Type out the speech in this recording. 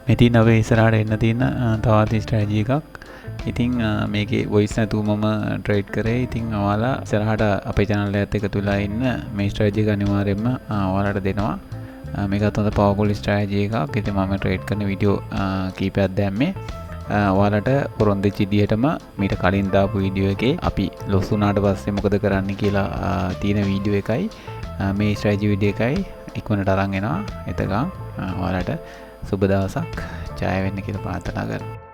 මෙතින් අපේ ඉස්සරහට එන්න තියෙන තවත් ස්ට්‍රැටජි එකක්. ඉතින් මේකේ වොයිස් නැතුව මම ට්‍රේඩ් කරේ. ඉතින් ඔයාලා ඉස්සරහට අපේ channel එකත් එකතු වෙලා ඉන්න මේ ස්ට්‍රැටජි එක අනිවාර්යයෙන්ම ඔයාලට දෙනවා. මේකත් හොඳ පවර්ෆුල් ස්ට්‍රැටජි එකක්. ඉතින් මම ට්‍රේඩ් කරන වීඩියෝ කීපයක් දැම්මේ. ඔයාලට පොරොන්දු විදිහටම මීට කලින් දාපු වීඩියෝ එකේ අපි ලොස් වුණාට පස්සේ මොකද කරන්න කියලා තියෙන වීඩියෝ එකයි මේ ස්ට්‍රැටජි වීඩියෝ එකයි ඉක්මනට අරන් එනවා. එතකන් ඔයාලට සුබ දවසක් ජය වෙන්න කියලා ප්‍රාර්ථනා කරනවා.